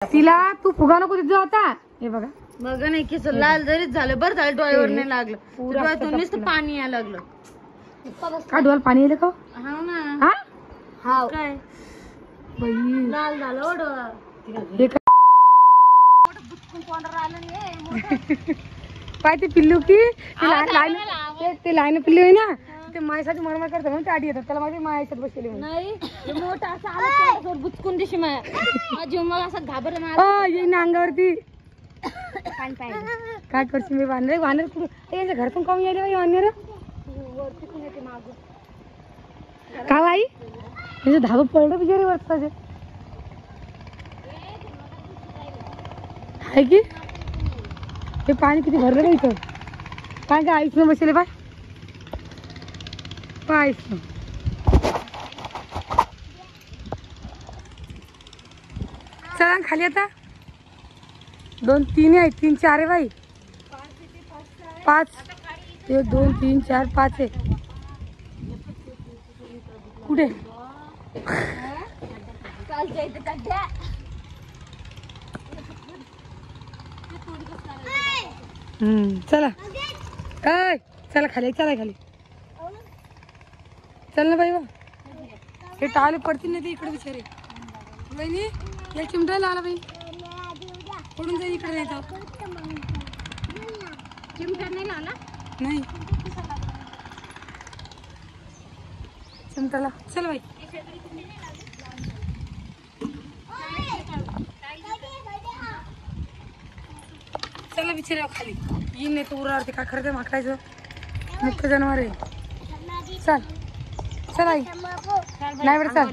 तिला तू फुगा नको तिथं होता. हे बघा बघा नाही केस लाल जरीच झालं, बरं झालं डोळ्यावर नाही लागलं. डोळ्यातून नुसतं पाणी यायला लागलं. का डोळ्याला पाणी येलं का? हाव ना. हा हाव काय बाई लाल झालं ओ डोळा. हे काय पाय ते पिल्लू की ते लाईन पिल्लू आहे ना, ते मायासाठी मरमर करतात म्हणून ते आधी येतात. त्याला माझी मायाच्यात बसलेली नाही मोठा असं आला बुचकून दिशी माझी मग असं घाबरला मला येईन अंगावरती. काय करशील मी वानर वानर कुठं यांच्या घरातून काऊन यायला बाई वानर वरती पण येते मागं. का बाई त्याचं धाबं पडलं बिचारी वाजताचे आहे की. हे पाणी किती भरलं का इथं. काय काय आईस न बसले पाय पाय चला खाली आता. 2 3 आहे 3 4 आहे बाई. 5 1 2 3 4 5 आहे. कुठे चला काय चला खाली चला खाली चल ना बाई. हे टाळे पडतील नाही ते इकडे बिचारे. बहिणी या चिमटायला आला बाई पडून जाईल इकडे नाही तर चिमटा नाही आला नाही चिमटाला. चल बाई चला बिचारे खाली येईन नाही तर उरावरती काय खरं ते माकडायचं मुख्य जनावर आहे. चल चल आई नाही बरं चल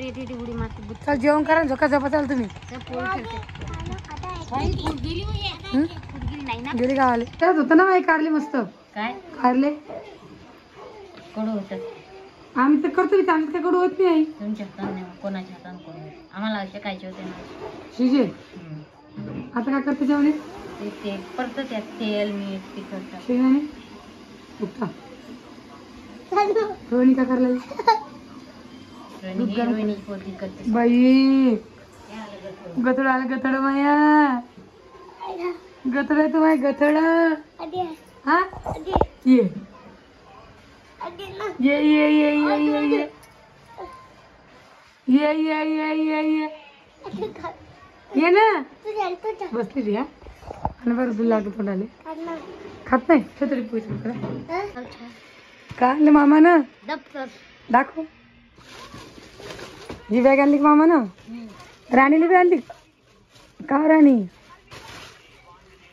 चल जेवण करा झोका झोपा चाल तुम्ही गेली गावाले. त्यात होतं ना बाई कारले मस्त. काय कारले कडू होतात. आम्ही तर करतो आम्ही काय कडू होत नाही. तुमच्या हाताने कोणाच्या हाताने कडू होत. आम्हाला शिकायचे होते ना शिजे. आता काय करते जेवणे ते परत त्यात तेल मीठ तिखट शेंगाने उठा रोहिणी का करला बाई गथड आलं गथड माया गथड आहे तू माय गथड. हा ये ये ये ये ये ये ये ये ये ये ये ये ना बसलेली. हा आणि बरं तुला लागलं तोंडाले खात नाही छत्री पैसे का आणले मामा ना दप्तर दाखव. ही बॅग आणली मामा ना राणीला बी आणली का राणी.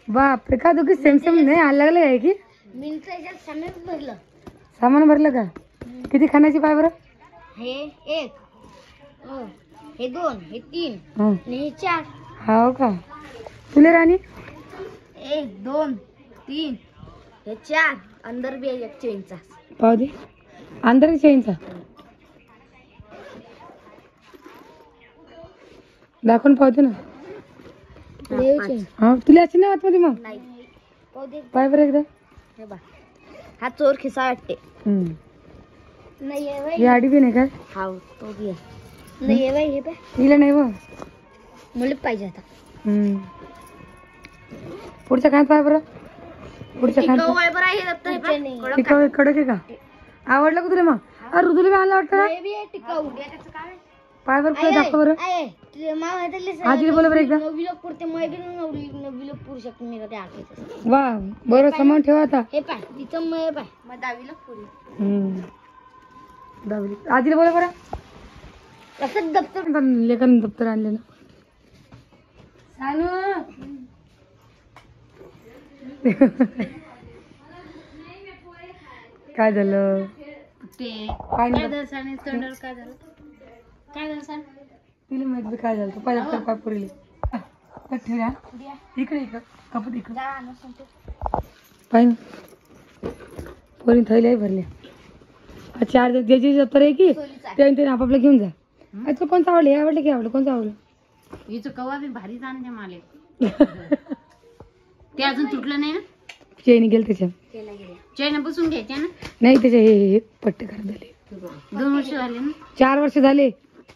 बापरे का दोघी सेम सेम नाही आण लागले आहे की भरलं सामान भरलं का. किती खाण्याची पाय बरं. हे 1 हे 2 हे 3 हे 4. हो का तुला राणी 1 2 3 हे 4 अंदर भी एक चेनचा पाहू दे अंदर चेनचा दाखवून पाहते ना. हा तुला अशी ना आतमध्ये मग नाही पाय बरं एकदा. हे बा हा चोर खिसा वाटते. नाही हे आडी बी नाही काय. हा तो बी आहे. नाही बाई हे बाय हिला नाही बघ मुली पाहिजे आता. पुढच्या काय पाय बरं पुढच्या काय कडक आहे का. आवडलं का तुला मग. अरे ऋतुला बी आणलं वाटतं पाय बरं दाखव बरं. आजीला बोला बरं एकदा. वा बरं सामान ठेवा आता. हे पाय तिचं मग पाय मग 10वीला पुरी 10वी आजीला बोला बरं. असं दप्तर लेखन दप्तर आणले ना काय झालं ते काय तिला माहिती काय झालं. पाय पाय पुरले ठेवल्या इकडे इकडं कपडे इकडे पाय पोरी थैल्या भरल्या. 4 ज्याची दप्तर आहे की त्याने आपापलं घेऊन जा. तुला कोणतं आवडलं हे आवडलं की आवडलं कोणतं आवडलं. हिचं कवा बी भारी जाणते माले ते अजून तुटलं नाही ना. चेन गेल त्याच्या चैन बसून घ्यायच्या ना. नाही त्याच्या हे पट्टे करत झाले 2 वर्ष झाले ना. 4 वर्ष झाले.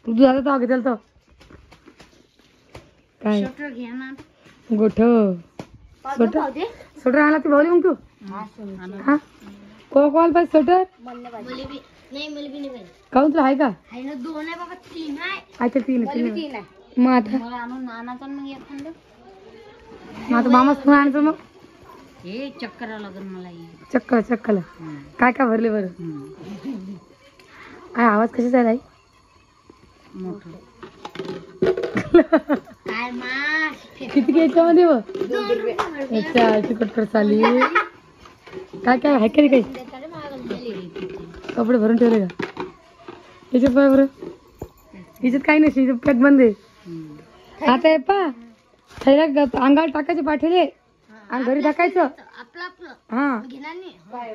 तू झालं तर त्याला तर काय स्वेटर घे ना. गोठ स्वेटर आला ती भावली मग तू हा कोण पाहिजे स्वेटर काहून तुला आहे का दोन आहे बाबा, 3 आहे. अच्छा 3 3 आहे. मग आता मला आणून नानाचा मग एखादं. मग आता मामाच फोन आणायचं मग हे चक्कर लागल मला. चक्कला काय काय भरले बरं काय आवाज कशाचा आहे मोठं काय मा किती याच्यामध्ये व अच्छा तिकट चाली काय काय आहे का काही कपडे भरून ठेवले का याच्यात पाय बरं याच्यात काही नाही याच्यात पॅक बंद आहे आता आहे पा थैला अंगाला टाकायचे पाठवले आणि घरी टाकायचं आपलं आपलं हा घेणार नाही.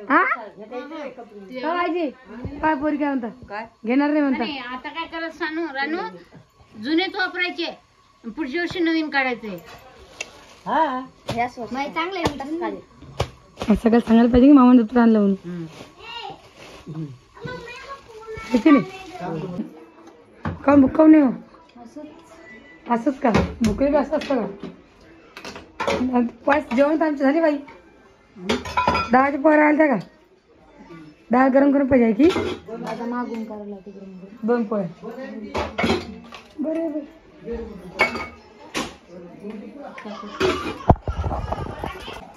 हा आजी काय पोरी काय म्हणता काय घेणार नाही म्हणता नाही, आता काय करत रानू जुनेच वापरायचे, पुढच्या वर्षी नवीन काढायचे. चांगले सगळं सांगायला पाहिजे की मामा दप्तर आणलं म्हणून किती नाही का भुकाव नाही हो असंच का भुकले बी असं असतं का पाच जेवण तर आमची झाली बाई 10च्या पोरं आल्या का डाळ गरम करून पाहिजे की आता मागून करायला तिकडे 2 पोळ्या बरोबर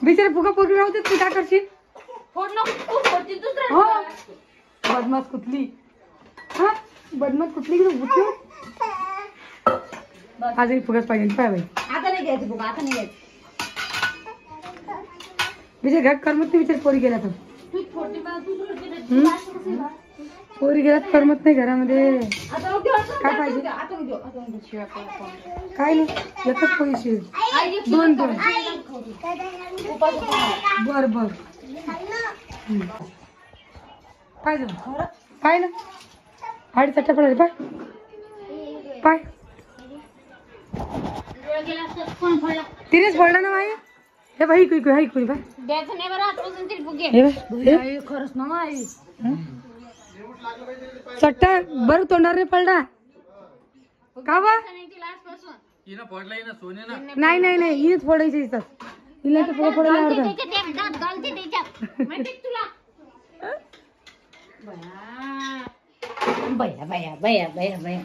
बिचारे फुगा पोरगी राहते तू काय करशील हो बदमाश कुठली हा बदमाश कुठली की तू आजही फुगाच पाहिजे पाय बाई आता नाही घ्यायचं बघा, आता नाही घ्यायचं. विचार घरात करमत नाही विचार पोरी गेला तर पोरी गेल्यात करमत नाही घरामध्ये काय पाहिजे काय नाही एकच पैसे 2 बर बर पाय झालं पाय ना हाडी चट्टा पडायला पाय पाय तिनेच फोडला ना माई हे बाई कुई हाय कुई बाय द्यायचं नाही बरं, आजपासून तरी बुके. हे बाय खरंच ना आई. चट्टा बरं तोंडावर नाही पडला का बा नाही नाही नाही हिनेच फोडायची इथं हिला तर फोडा फोडायला आवडतं बया बया बया बया बया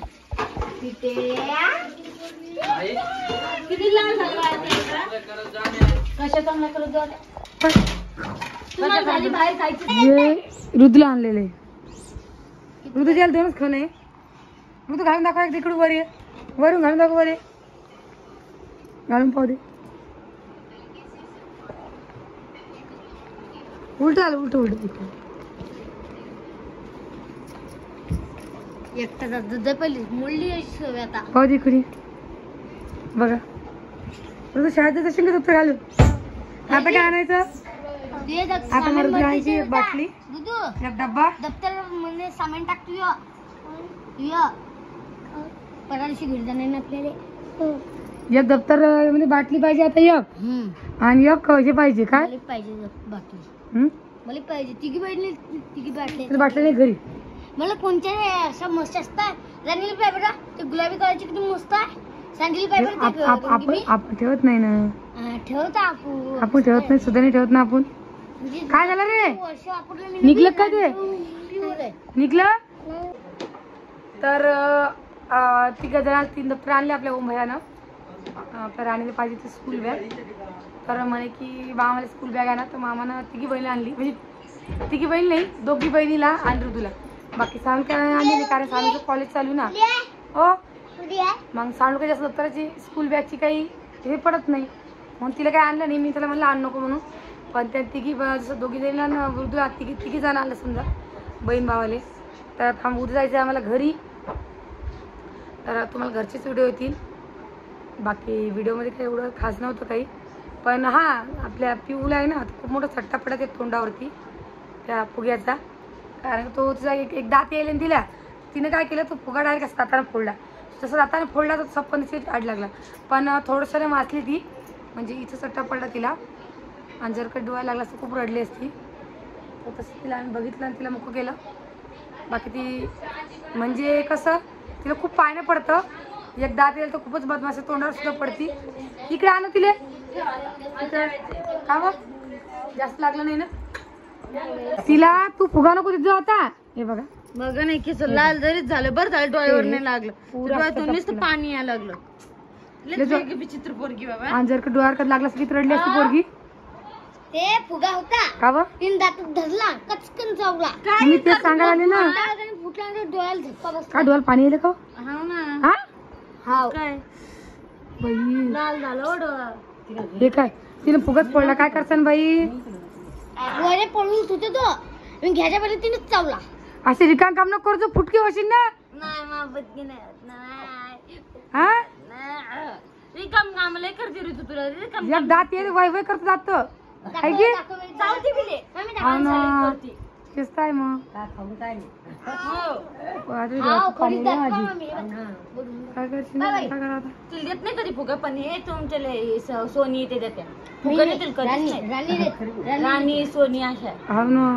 किती लहान झालं कशा चांगला करत जाऊ तुम्हाला झाली बाहेर खायची. हे ऋतूला आणलेले ऋतू ज्याला 2च खण आहे ऋतू घालून दाखवा एक तिकडून वर ये वरून घालून दाखव वर ये घालून पाहू दे उलट आलं उलट उलट एकटा दूध पहिली मुळली आता पाहू दे इकडे बघा ऋतू शाळेत जात असेल का दप्तर घालून आता काय आणायचं आता मला ऋतू आणायची एक बाटली एक डब्बा दप्तर मध्ये सामान टाकतो पराशी घरी जाणार ना आपल्याला एक दप्तर मध्ये बाटली पाहिजे आता एक आणि एक हे पाहिजे काय मला पाहिजे बाटली मला पाहिजे तिघी बाटली बाटली नाही घरी मला कोणत्या अशा मस्त असतात रंगील पेपर ते गुलाबी कलरचे किती मस्त आहे सांगली पेपर आपण ठेवत नाही ना ठेवतो आपण ठेवत नाही सुद्धा नाही ठेवत ना आपण काय झालं रे निघलं काय ते निघलं तर 3 जण 3 दप्तर आणले आपल्या ओम भैयानं आपल्या राणीला पाहिजे ती स्कूल बॅग तर म्हणे की मामाला स्कूल बॅग आहे ना तर मामानं 3घी बहिणी आणली म्हणजे 3घी बहिणी नाही 2घी बहिणीला आणि ऋतूला बाकी सानू काय आणली कारण सानूचं कॉलेज चालू ना हो मग सानूच्या जास्त दप्तराची स्कूल बॅगची काही हे पडत नाही म्हणून तिला काय आणलं नाही मी त्याला म्हणलं आण नको म्हणून पण त्या 3घी जसं 2घी जणीला ऋतूला 3घी जण आलं समजा बहीण भावाले तर आता उद्या जायचं आहे आम्हाला घरी तर तुम्हाला घरचेच व्हिडिओ येतील बाकी व्हिडिओमध्ये काही एवढं खास नव्हतं काही पण हां आपल्या पिऊला आहे ना खूप मोठा चट्टा पडत आहे तोंडावरती त्या फुग्याचा कारण तो तिचा एक दात यायला दिला तिने काय केलं तो फुगा डायरेक्ट असं दाताने फोडला तसं दाताने फोडला तर सप्पन आड लागला पण थोडंसं वाचली ती म्हणजे इथं चट्टा पडला तिला आणि जर का डोळा लागला असं खूप रडली असती तर तसं तिला आम्ही बघितलं आणि तिला मोकं केलं बाकी ती म्हणजे कसं तिला खूप पायनं पडतं एक दात येईल तर खूपच बदमाश आहे, तोंडावर सुद्धा पडती. इकडे आणू तिले इकडे. का बघ जास्त लागलं नाही ना तिला? तू फुगा नको तिथं आता. हे बघा बघा नाही केस लाल जरीच झालं, बरं झालं डोळ्यावर नाही लागलं, डोळ्यातून नुसतं पाणी यायला लागलं. लय विचित्र पोरगी बाबा. आणि जर का डोळ्यावर लागला असं किती रडली असती पोरगी. ते फुगा होता का बघ तीन दात धरला, कचकन चावला. मी तेच सांगायला आले ना. फुटल्यानंतर डोळ्याला झटका बसला. का डोळ्याला पाणी येईल का? हाव ना. हा हाव बाई लाल झालं हो डोळा. हे काय तिने फुगत पडला, काय करसान बाई. डोळे पळून होते तो, मी घ्यायच्या पहिले तिनेच चावला. असे रिकाम काम नको करतो, फुटके होशील ना. नाही माबतकी नाही. हा रिकाम काम लय करते रे तू. तुला रिकाम एक दात येईल वय वय करतो दात आहे की. चावते बिले. हा ना तेच तर आहे मग. पाणी नाही माझी. काय करशील काय करा आता. तुला देत नाही कधी फुगा, पण हे तुमच्या सोनी ते देते फुगा. नाही तुला कधीच नाही. राणी सोनी अशा. हा ना